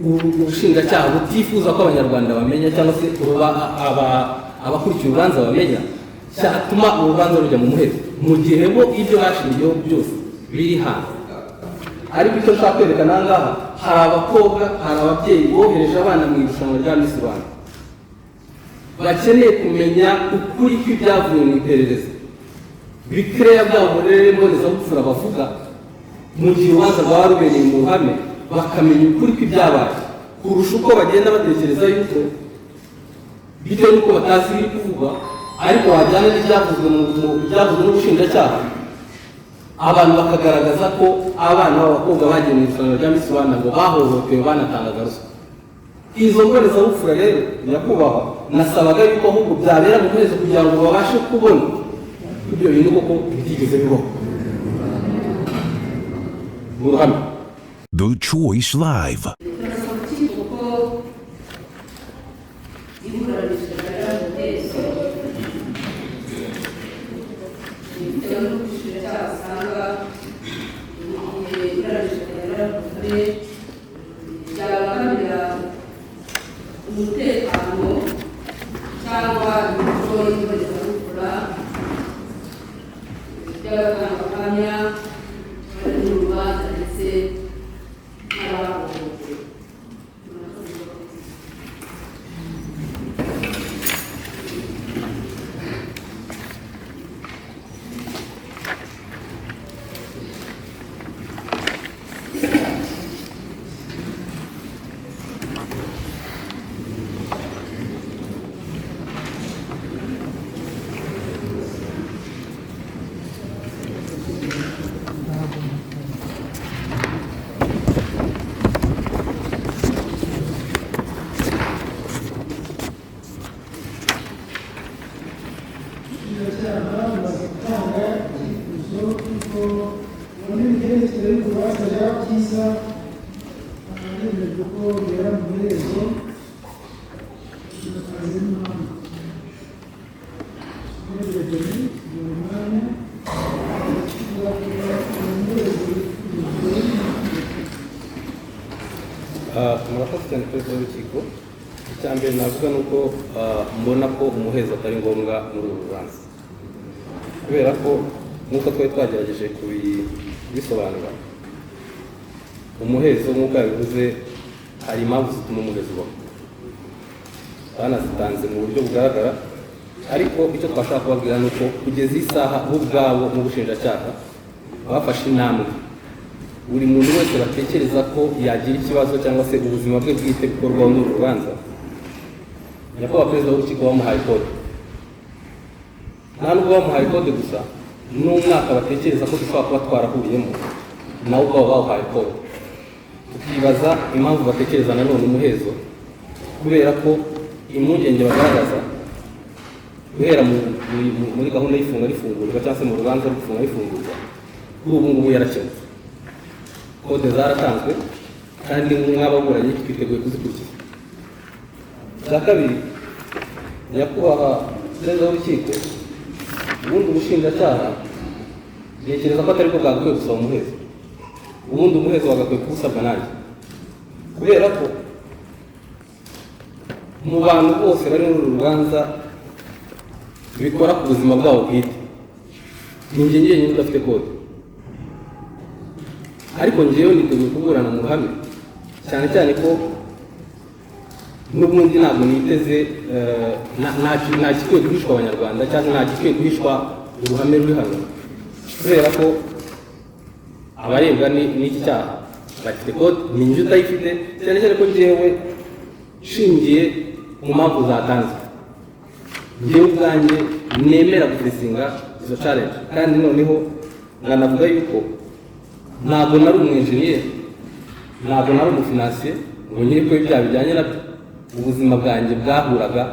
ubushinjacyaha butifuza ko abanyarwanda bamenya cyangwa se abakurikiye urubanza bamenya, cyatuma urubanza rujya mu muhezo mu gihe bo ibyo bashingiyeho byose biri hanze. Ariko icyo nshaka kwerekana aha ngaha, hari abakobwa, hari ababyeyi bohereje abana mu irushanwa rya Miss Rwanda bakeneye kumenya ukuri kw'ibyavuye mu iperereza, bikeya byabo rero mbonezabupfura bavuga mu gihe urubanza rwaba rubereye mu ruhame, bakamenya ukuri kw'ibyabaye kurusha uko bagenda batekereza yuko bitewe n'uko batazi ibiri kuvugwa, ariko wajyana n'ibyavuzwe n'ubushinjacyaha, abantu bakagaragaza ko abana b'abakobwa bagiye mu irushanwa rya Miss Rwanda ngo bahohotewe banatangaga ruswa. Izo mbonezabupfura rero nyakubahwa, nasabaga yuko ahubwo byabera mu kwezi kugira ngo babashe kubona ibyo bintu koko bitigeze bibaho mu ruhame. The Choice Live. umutekano cyangwa imico y'ibonezabupfura by'abatangabuhamya bari mu rubanza ndetse n'abahohotewe. murakoze cyane perezida w'urukiko. Icya mbere navuga ni uko mbona ko umuhezo atari ngombwa muri uru rubanza, kubera ko nk'uko twari twagerageje kubisobanura, umuhezo nk'uko yabivuze hari impamvu zituma umuhezo ubaho, banazitanze mu buryo bugaragara. Ariko icyo twashaka kubabwira ni uko kugeza isaha bo ubwabo mu bushinjacyaha bafashe intambwe, buri muntu wese batekereza ko yagira ikibazo cyangwa se ubuzima bwe bwite bukorwaho n'uru rubanza, nyakubahwa perezida w'urukiko bamuhaye kode. Nta nubwo bamuhaye kode gusa, n'umwaka batekereza ko dushobora kuba twarahuriyemo nawe ubwabo bawuhaye kode. Tukibaza impamvu batekereza nanone umuhezo, kubera ko impungenge bagaragaza guhera muri gahunda y'ifunga rifungurwa cyangwa se mu rubanza rw'ifunga rifungurwa, kuri ubu ngubu yarakemutse. Kode zaratanzwe kandi nk'ababuranyi twiteguye kuzikurikiza. Icya kabiri, nyakubahwa perezida w'urukiko, ubundi ubushinjacyaha ntekereza ko atari bwo bwagakwiye gusaba umuhezo, ubundi umuhezo wagakwiye kuwusabwa nanjye, kubera ko mu bantu bose bari muri uru rubanza bikora ku buzima bwabo bwite, ni njye njyenyine udafite kode. Ariko njyewe niteguye kuburana mu ruhame, cyane cyane ko n'ubundi ntabwo niteze nta gikwiye guhishwa abanyarwanda cyangwa nta gikwiye guhishwa uruhame ruri hano, kubera ko abarebwa n'iki cyaha bafite kode, ni njye utayifite, cyane cyane ko njyewe nshingiye ku mpamvu zatanzwe, njyewe ubwanjye nemera gutesinga izo challenge. Kandi noneho nkanavuga yuko ntabwo nari umwenjeniyeri, ntabwo nari umufinansiye ngo nkiri ko ibyaha bijyanye nabyo. Ubuzima bwanjye bwahuraga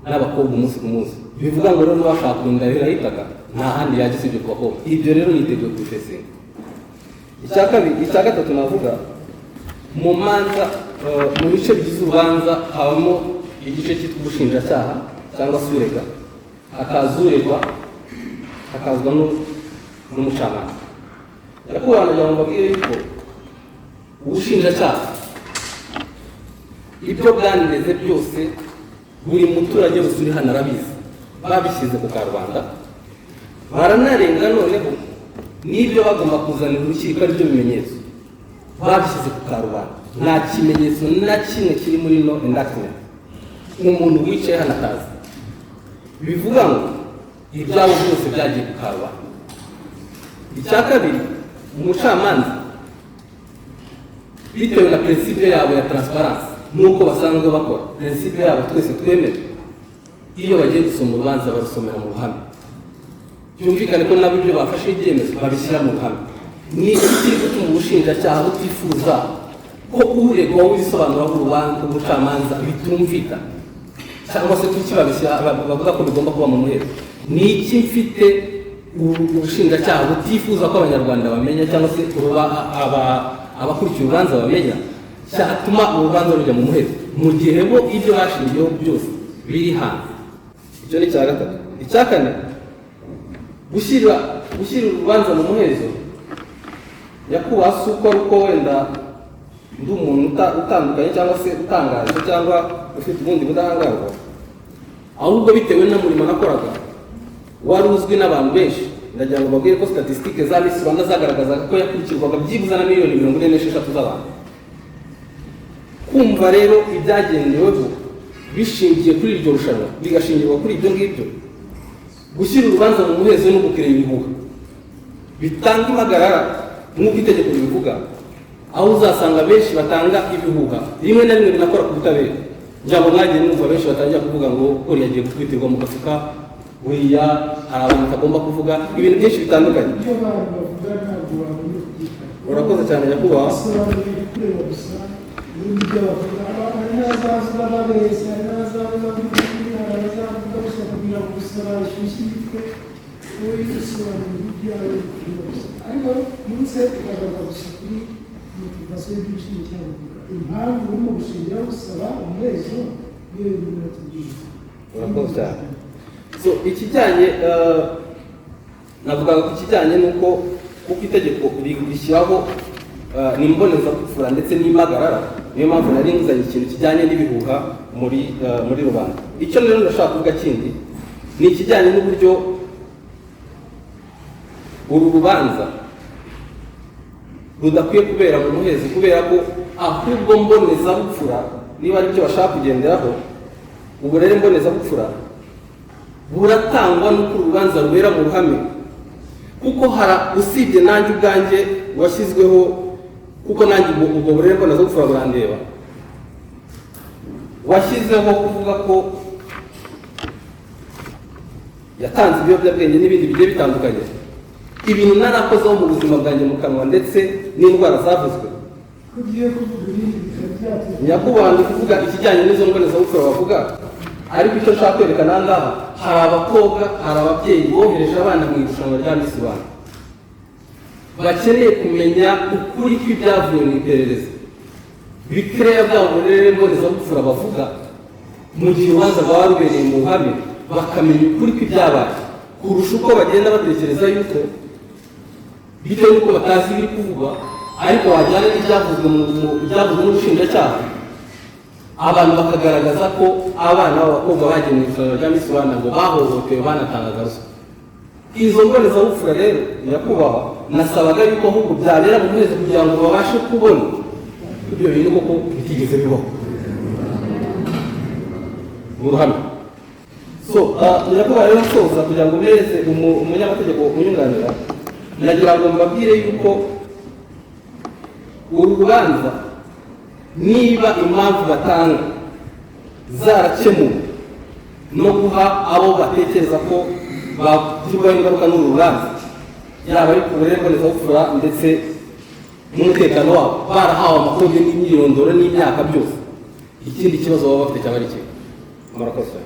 n'abakobwa umunsi ku munsi, bivuga ngo rero bashaka kundahira hitaka nta handi yajya usibye ku bakobwa. Ibyo rero niteguye kubifesinga. Icya gatatu navuga, mu manza mu bice bigize urubanza habamo igice cyitwa ubushinjacyaha cyangwa se urega, hakaza uregwa, hakazwa n'umucamanza. Nyakubahwa nagira ngo mbabwire yuko ubushinjacyaha ibyo bwanireze byose buri muturage wese uri hano arabizi, babishyize ku karubanda, baranarenga noneho n'ibyo bagomba kuzanira urukiko ari byo bimenyetso babishyize ku karubanda. Nta kimenyetso na kimwe kiri muri no indictment umuntu wicaye hano atazi, bivuga ngo ibyabo byose byagiye ku karubanda. Icya kabiri, umucamanza bitewe na principe yabo ya transparency nuko basanzwe bakora, principe yabo twese twemera, iyo bagiye gusoma urubanza barusomera mu ruhame, byumvikane ko nabo ibyo bafashe ibyemezo babishyira mu ruhame. Ni iki gutuma ubushinjacyaha butifuza ko uregwa w'ibisobanuro by'urubanza ubucamanza bitumvikana, cyangwa se kuki bavuga ko bigomba kuba mu muhezo? Ni iki mfite ubushinjacyaha butifuza ko abanyarwanda bamenya, cyangwa se abakurikiye urubanza bamenya, cyatuma urubanza rujya mu muhezo mu gihe bo ibyo bashingiyeho byose biri hanze? Icyo ni icya gatatu. Icya kane, gushyira urubanza mu muhezo nyakubahwa si uko ariko wenda ndi umuntu utandukanye cyangwa se utangaje cyangwa ufite ubundi budahangarwa, ahubwo bitewe n'umurimo nakoraga wari uzwi n'abantu benshi. Ndagira ngo babwire ko statistique za Miss Rwanda zagaragazaga ko yakurikirwaga byibuze na miliyoni 46 z'abantu. Kumva rero ibyagendeweho bishingiye kuri iryo rushanwa, bigashingirwa kuri ibyo ngibyo, gushyira urubanza mu muhezo no gukireba ibihuha bitanga impagarara nk'uko itegeko ribivuga, aho uzasanga benshi batanga ibihuha rimwe na rimwe binakora ku butabera. Njyabo mwagiye mwumva benshi batangira kuvuga ngo uriya agiye gutwitirwa mu gafuka, uriya hari abantu batagomba kuvuga ibintu byinshi bitandukanye. Urakoze cyane nyakubahwa. Urakoze cyane. So ikijyanye navuga ko ikijyanye nuko kuko itegeko rishyiraho n'imbonezabupfura ndetse n'impagarara, niyo mpamvu nari nguzanye ikintu kijyanye n'ibihuha muri rubanda. Icyo rero ndashaka kuvuga kindi ni ikijyanye n'uburyo uru rubanza rudakwiye kubera mu muhezo, kubera ko ahubwo mbonezabupfura niba ari byo bashaka kugenderaho, uburere mbonezabupfura buratangwa n'uko urubanza rubera mu ruhame. Kuko usibye nanjye ubwanjye washyizweho, kuko nanjye ubwo burere mbonezabupfura burandeba, washyizeho kuvuga ko yatanze ibiyobyabwenge n'ibindi bigiye bitandukanye, ibintu narakozeho mu buzima bwanjye mu kanwa ndetse n'indwara zavuzwe. Nyakubahwa ndi kuvuga ikijyanye n'izo mbonezabupfura bavuga, ariko icyo nshaka kwerekana aha ngaha, hari abakobwa, hari ababyeyi bohereje abana mu irushanwa rya Miss Rwanda bakeneye kumenya ukuri kw'ibyavuye mu iperereza, bikereya bwa burere mbonezabupfura bavuga mu gihe urubanza rwaba rubereye mu ruhame, bakamenya ukuri kw'ibyabaye kurusha uko bagenda batekereza yuko bitewe n'uko batazi ibiri kuvugwa, ariko wajyana n'ibyavuzwe n'ubushinjacyaha, abantu bakagaragaza ko abana b'abakobwa bagiye mu irushanwa rya Miss Rwanda ngo bahohotewe, banatangaga ruswa. Izo mbonezabupfura rero nyakubahwa nasabaga yuko ahubwo byabera mu muhezo kugira ngo babashe kubona ibyo bintu koko bitigeze bibaho mu ruhame. So nyakubahwa rero nsoza kugira ngo mbereze umunyamategeko unyunganira, nagira ngo mbabwire yuko uru rubanza niba impamvu batanga zarakemuwe no guha abo batekereza ko bagirwaho ingaruka n'uru rubanza, yaba ari ku burere mbonezabupfura ndetse n'umutekano wabo, barahawe amakode n'imyirondoro n'imyaka byose, ikindi kibazo baba bafite cyaba ari kimwe. Murakoze.